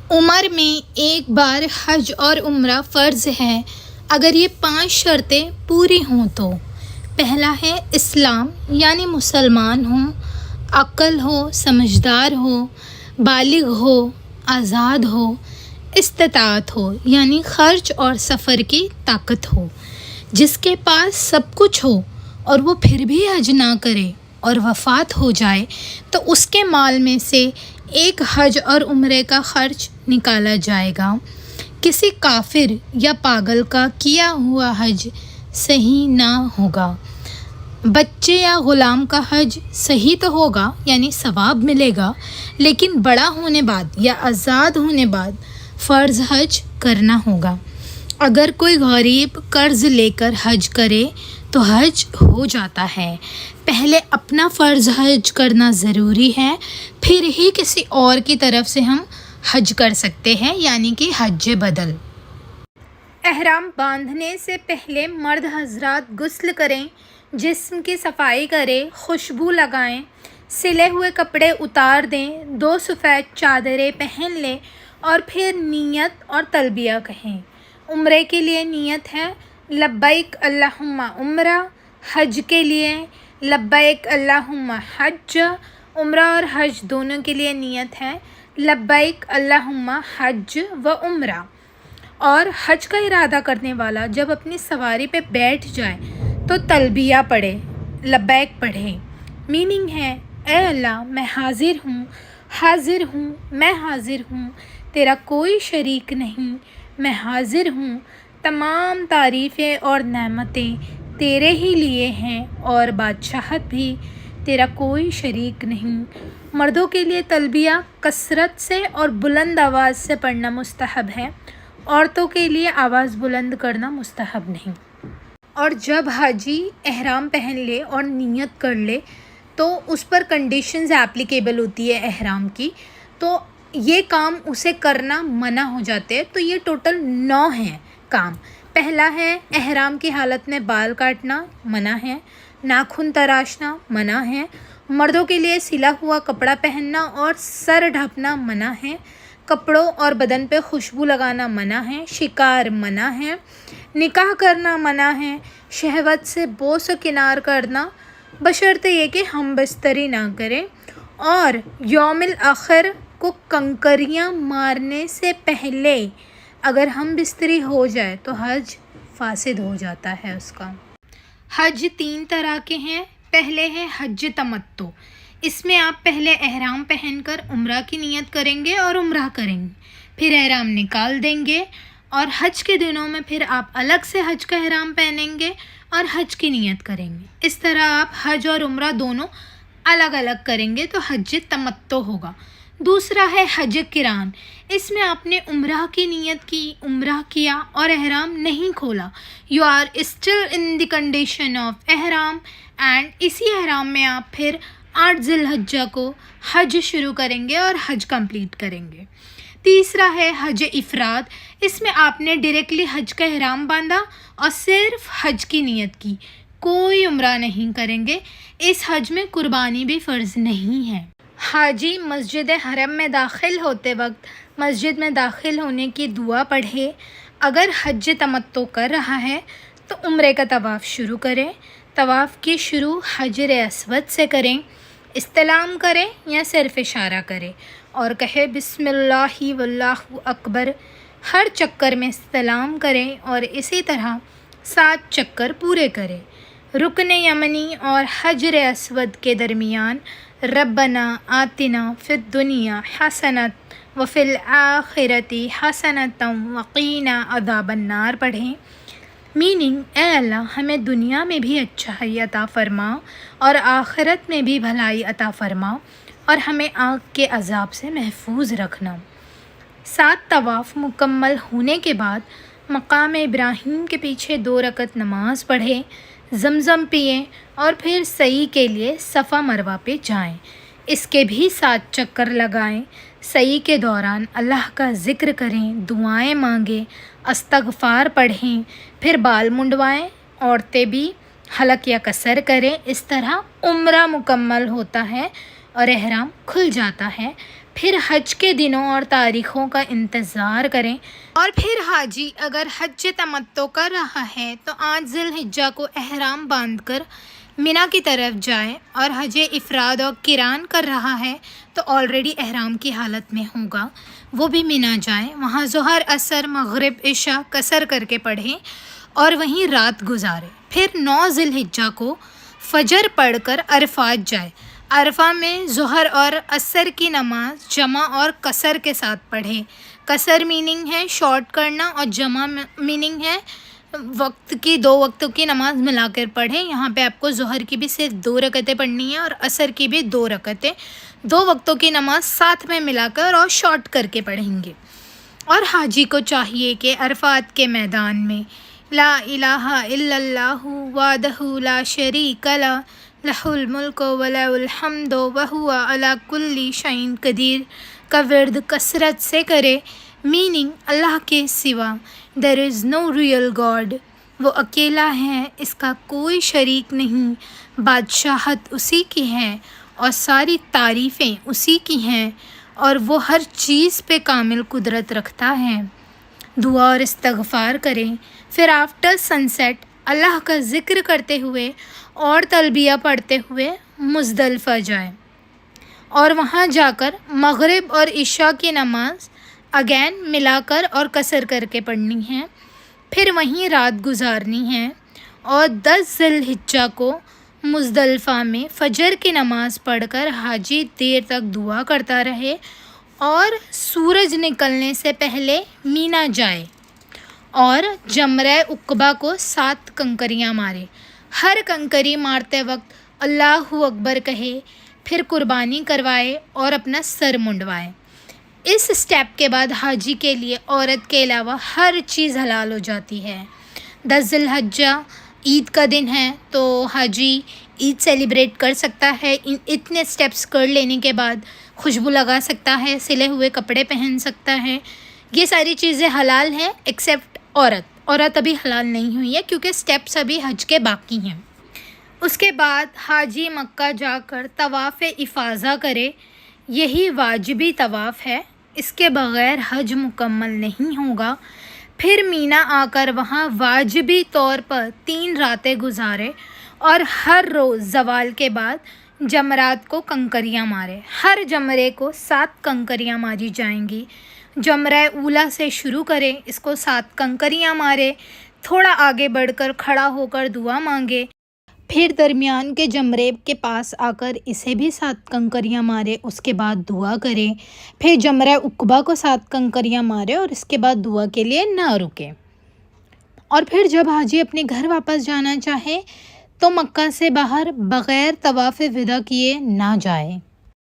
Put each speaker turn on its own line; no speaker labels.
عمر میں ایک بار حج اور عمرہ فرض ہے اگر یہ 5 شرطیں پوری ہوں تو۔ پہلا ہے اسلام، یعنی مسلمان ہوں، عقل ہو، سمجھدار ہو، بالغ ہو، آزاد ہو، استطاعت ہو یعنی خرچ اور سفر کی طاقت ہو۔ جس کے پاس سب کچھ ہو اور وہ پھر بھی حج نہ کرے اور وفات ہو جائے تو اس کے مال میں سے ایک حج اور عمرے کا خرچ نکالا جائے گا۔ کسی کافر یا پاگل کا کیا ہوا حج صحیح نہ ہوگا۔ بچے یا غلام کا حج صحیح تو ہوگا یعنی ثواب ملے گا، لیکن بڑا ہونے بعد یا آزاد ہونے بعد فرض حج کرنا ہوگا۔ اگر کوئی غریب قرض لے کر حج کرے تو حج ہو جاتا ہے۔ پہلے اپنا فرض حج کرنا ضروری ہے، پھر ہی کسی اور کی طرف سے ہم حج کر سکتے ہیں، یعنی کہ حج بدل۔ احرام باندھنے سے پہلے مرد حضرات غسل کریں، جسم کی صفائی کریں، خوشبو لگائیں، سلے ہوئے کپڑے اتار دیں، 2 سفید چادریں پہن لیں اور پھر نیت اور تلبیہ کہیں۔ عمرے کے لیے نیت ہے لبیک اللہم عمرہ، حج کے لیے لبیک اللہم حج۔ عمرہ اور حج دونوں کے لیے نیت ہے لبیک اللہم حج و عمرہ۔ اور حج کا ارادہ کرنے والا جب اپنی سواری پہ بیٹھ جائے تو تلبیہ پڑھے، لبیک پڑھے۔ میننگ ہے اے اللہ میں حاضر ہوں، حاضر ہوں، میں حاضر ہوں، تیرا کوئی شریک نہیں، میں حاضر ہوں، تمام تعریفیں اور نعمتیں تیرے ہی لیے ہیں اور بادشاہت بھی تیرا کوئی شریک نہیں۔ مردوں کے لیے تلبیہ کثرت سے اور بلند آواز سے پڑھنا مستحب ہے، عورتوں کے لیے آواز بلند کرنا مستحب نہیں۔ اور جب حاجی احرام پہن لے اور نیت کر لے تو اس پر کنڈیشنز اپلیکیبل ہوتی ہے احرام کی، تو یہ کام اسے کرنا منع ہو جاتے ہیں۔ تو یہ ٹوٹل 9 ہیں کام۔ پہلا ہے احرام کی حالت میں بال کاٹنا منع ہے، ناخن تراشنا منع ہے، مردوں کے لیے سلا ہوا کپڑا پہننا اور سر ڈھانپنا منع ہے، کپڑوں اور بدن پہ خوشبو لگانا منع ہے، شکار منع ہے، نکاح کرنا منع ہے، شہوت سے بوس و کنار کرنا بشرطے یہ کہ ہم بستری نہ کریں، اور یوم الآخر کو کنکریاں مارنے سے پہلے اگر ہم بستری ہو جائے تو حج فاسد ہو جاتا ہے اس کا۔ حج 3 طرح کے ہیں۔ پہلے ہے حج تمتع، اس میں آپ پہلے احرام پہن کر عمرہ کی نیت کریں گے اور عمرہ کریں گے، پھر احرام نکال دیں گے اور حج کے دنوں میں پھر آپ الگ سے حج کا احرام پہنیں گے اور حج کی نیت کریں گے۔ اس طرح آپ حج اور عمرہ دونوں الگ الگ کریں گے تو حج تمتع ہوگا۔ دوسرا ہے حج قران، اس میں آپ نے عمرہ کی نیت کی، عمرہ کیا اور احرام نہیں کھولا، you are still in the condition of احرام، اینڈ اسی احرام میں آپ پھر 8 ذی الحجہ کو حج شروع کریں گے اور حج کمپلیٹ کریں گے۔ تیسرا ہے حج افراد، اس میں آپ نے ڈائریکٹلی حج کا احرام باندھا اور صرف حج کی نیت کی، کوئی عمرہ نہیں کریں گے۔ اس حج میں قربانی بھی فرض نہیں ہے۔ حاجی مسجد حرم میں داخل ہوتے وقت مسجد میں داخل ہونے کی دعا پڑھے۔ اگر حج تمتع کر رہا ہے تو عمرے کا طواف شروع کریں۔ طواف کی شروع حجر اسود سے کریں، استلام کریں یا صرف اشارہ کریں اور کہے بسم اللہ واللہ اکبر۔ ہر چکر میں استلام کریں اور اسی طرح 7 چکر پورے کریں۔ رکن یمنی اور حجر اسود کے درمیان ربنا آتنا فی الدنیا حسنۃ وفی الآخرۃ حسنۃ وقینا عذاب النار پڑھیں۔ میننگ اے اللہ ہمیں دنیا میں بھی اچھائی عطا فرما اور آخرت میں بھی بھلائی عطا فرما اور ہمیں آگ کے عذاب سے محفوظ رکھنا۔ 7 طواف مکمل ہونے کے بعد مقام ابراہیم کے پیچھے 2 رکعت نماز پڑھیں، زمزم پئیں اور پھر سعی کے لیے صفا مروہ پہ جائیں۔ اس کے بھی 7 چکر لگائیں۔ سعی کے دوران اللہ کا ذکر کریں، دعائیں مانگیں، استغفار پڑھیں، پھر بال منڈوائیں، عورتیں بھی حلق یا قصر کریں۔ اس طرح عمرہ مکمل ہوتا ہے اور احرام کھل جاتا ہے۔ پھر حج کے دنوں اور تاریخوں کا انتظار کریں، اور پھر حاجی اگر حج تمتع کر رہا ہے تو 8 ذی الحجہ کو احرام باندھ کر مینا کی طرف جائے، اور حج افراد اور قران کر رہا ہے تو آلریڈی احرام کی حالت میں ہوگا، وہ بھی مینا جائیں، وہاں ظہر، عصر، مغرب، عشاء قصر کر کے پڑھیں اور وہیں رات گزارے۔ پھر 9 ذی الحجہ کو فجر پڑھ کر عرفات جائے، عرفہ میں ظہر اور عصر کی نماز جمع اور قصر کے ساتھ پڑھے۔ قصر میننگ ہے شارٹ کرنا، اور جمع میننگ ہے وقت کی 2 وقتوں کی نماز ملا کر پڑھیں۔ یہاں پہ آپ کو ظہر کی بھی صرف 2 رکعتیں پڑھنی ہیں اور عصر کی بھی 2 رکعتیں، 2 وقتوں کی نماز ساتھ میں ملا کر اور شارٹ کر کے پڑھیں گے۔ اور حاجی کو چاہیے کہ عرفات کے میدان میں لا الہ الا اللہ وحدہ لا شریک لہ لہ الملک ولہ الحمد وہو علی کل شیء قدیر کا ورد کثرت سے کرے، میننگ اللہ کے سوا دیر از نو ریئل گاڈ، وہ اکیلا ہے، اس کا کوئی شریک نہیں، بادشاہت اسی کی ہے اور ساری تعریفیں اسی کی ہیں، اور وہ ہر چیز پہ کامل قدرت رکھتا ہے۔ دعا اور استغفار کریں، پھر آفٹر سن سیٹ اللہ کا ذکر کرتے ہوئے اور تلبیہ پڑھتے ہوئے مزدلفہ جائیں، اور وہاں جا کر مغرب اور عشاء کی نماز اگین ملا کر اور قصر کر کے پڑھنی ہے، پھر وہیں رات گزارنی ہے، اور 10 ذی الحجہ کو مزدلفہ میں فجر کی نماز پڑھ کر حاجی دیر تک دعا کرتا رہے اور سورج نکلنے سے پہلے مینا جائے، اور جمرہ عقبہ کو 7 کنکریاں مارے، ہر کنکری مارتے وقت اللہ اکبر کہے، پھر قربانی کروائے اور اپنا سر منڈوائے۔ اس سٹیپ کے بعد حاجی کے لیے عورت کے علاوہ ہر چیز حلال ہو جاتی ہے۔ 10 ذی الحجہ عید کا دن ہے تو حاجی عید سیلیبریٹ کر سکتا ہے، اتنے سٹیپس کر لینے کے بعد خوشبو لگا سکتا ہے، سلے ہوئے کپڑے پہن سکتا ہے، یہ ساری چیزیں حلال ہیں ایکسیپٹ عورت ابھی حلال نہیں ہوئی ہے کیونکہ سٹیپس ابھی حج کے باقی ہیں۔ اس کے بعد حاجی مکہ جا کر طواف افاضہ کرے، یہی واجبی طواف ہے، اس کے بغیر حج مکمل نہیں ہوگا۔ پھر مینا آ کر وہاں واجبی طور پر 3 راتیں گزارے، اور ہر روز زوال کے بعد جمرات کو کنکریاں مارے، ہر جمرے کو 7 کنکریاں ماری جائیں گی۔ جمرہ اولا سے شروع کرے، اس کو 7 کنکریاں مارے، تھوڑا آگے بڑھ کر کھڑا ہو کر دعا مانگے، پھر درمیان کے جمرے کے پاس آ کر اسے بھی 7 کنکریاں مارے، اس کے بعد دعا کرے، پھر جمرہ عقبہ کو 7 کنکریاں مارے اور اس کے بعد دعا کے لیے نہ رکے۔ اور پھر جب حاجی اپنے گھر واپس جانا چاہے تو مکہ سے باہر بغیر طواف وداع کیے نہ جائے۔